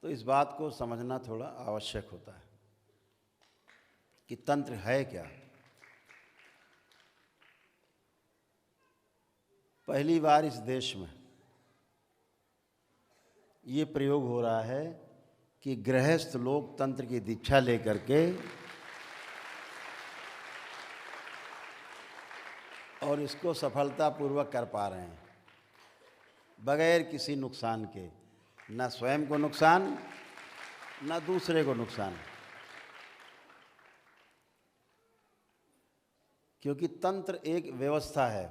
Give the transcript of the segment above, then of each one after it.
तो इस बात को समझना थोड़ा आवश्यक होता है कि तंत्र है क्या। पहली बार इस देश में ये प्रयोग हो रहा है कि गृहस्थ लोग तंत्र की दीक्षा लेकर के और इसको सफलतापूर्वक कर पा रहे हैं बगैर किसी नुकसान के, न स्वयं को नुकसान न दूसरे को नुकसान। क्योंकि तंत्र एक व्यवस्था है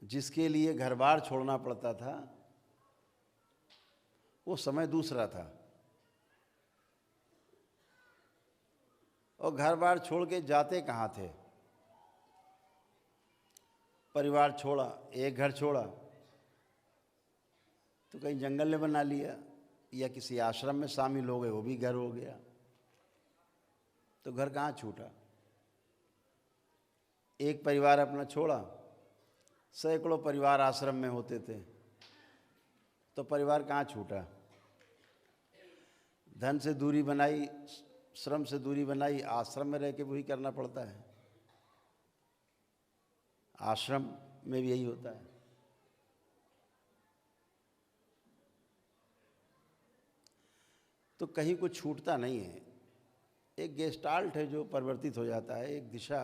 जिसके लिए घर बार छोड़ना पड़ता था, वो समय दूसरा था। और घर बार छोड़ के जाते कहाँ थे? परिवार छोड़ा, एक घर छोड़ा तो कहीं जंगल ने बना लिया या किसी आश्रम में शामिल हो गए, वो भी घर हो गया। तो घर कहाँ छूटा? एक परिवार अपना छोड़ा, सैकड़ों परिवार आश्रम में होते थे, तो परिवार कहाँ छूटा? धन से दूरी बनाई, श्रम से दूरी बनाई, आश्रम में रह के वही करना पड़ता है। आश्रम में भी यही होता है। तो कहीं कुछ छूटता नहीं है। एक गेस्टाल्ट है जो परिवर्तित हो जाता है, एक दिशा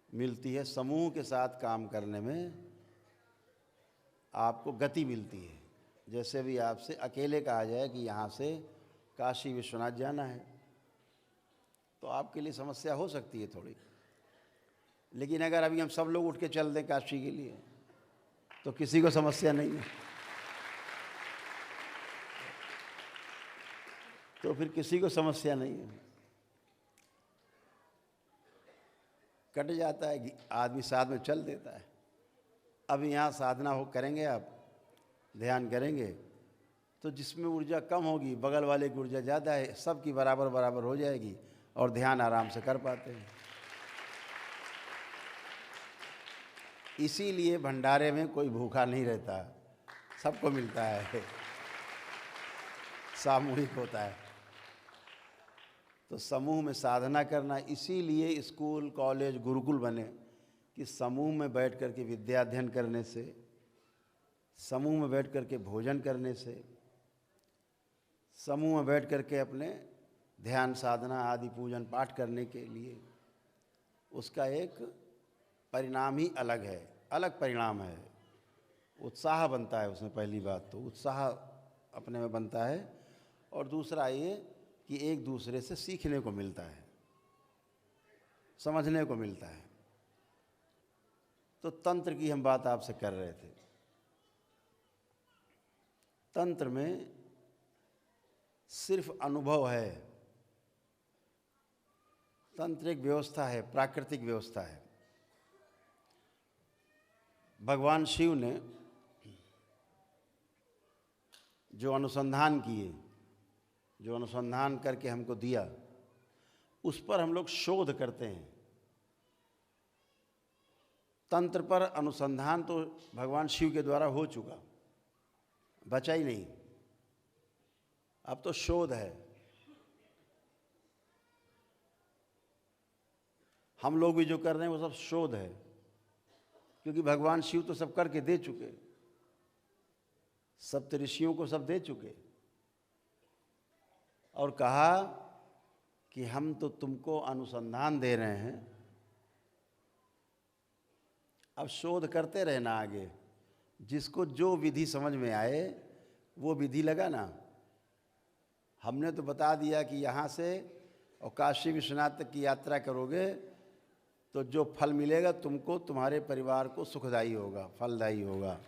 मिलती है, समूह के साथ काम करने में आपको गति मिलती है। जैसे भी आपसे अकेले कहा जाए कि यहाँ से काशी विश्वनाथ जाना है तो आपके लिए समस्या हो सकती है थोड़ी, लेकिन अगर अभी हम सब लोग उठ के चल दें काशी के लिए तो किसी को समस्या नहीं है। तो फिर किसी को समस्या नहीं है, कट जाता है कि आदमी साथ में चल देता है। अब यहाँ साधना हो करेंगे, आप ध्यान करेंगे तो जिसमें ऊर्जा कम होगी बगल वाले की ऊर्जा ज़्यादा है, सबकी बराबर बराबर हो जाएगी और ध्यान आराम से कर पाते हैं। इसीलिए भंडारे में कोई भूखा नहीं रहता, सबको मिलता है, सामूहिक होता है। तो समूह में साधना करना, इसीलिए स्कूल कॉलेज गुरुकुल बने कि समूह में बैठ कर के विद्या अध्ययन करने से, समूह में बैठ कर के भोजन करने से, समूह में बैठ कर के अपने ध्यान साधना आदि पूजन पाठ करने के लिए उसका एक परिणाम ही अलग है, अलग परिणाम है। उत्साह बनता है उसमें। पहली बात तो उत्साह अपने में बनता है, और दूसरा ये कि एक दूसरे से सीखने को मिलता है, समझने को मिलता है। तो तंत्र की हम बात आपसे कर रहे थे। तंत्र में सिर्फ अनुभव है। तंत्र एक व्यवस्था है, प्राकृतिक व्यवस्था है। भगवान शिव ने जो अनुसंधान किए, जो अनुसंधान करके हमको दिया, उस पर हम लोग शोध करते हैं। तंत्र पर अनुसंधान तो भगवान शिव के द्वारा हो चुका, बचा ही नहीं। अब तो शोध है। हम लोग भी जो कर रहे हैं वो सब शोध है, क्योंकि भगवान शिव तो सब करके दे चुके, सप्त ऋषियों को सब दे चुके, और कहा कि हम तो तुमको अनुसंधान दे रहे हैं, अब शोध करते रहना आगे। जिसको जो विधि समझ में आए वो विधि लगाना। हमने तो बता दिया कि यहाँ से और काशी विश्वनाथ तक की यात्रा करोगे तो जो फल मिलेगा तुमको, तुम्हारे परिवार को सुखदायी होगा, फलदायी होगा।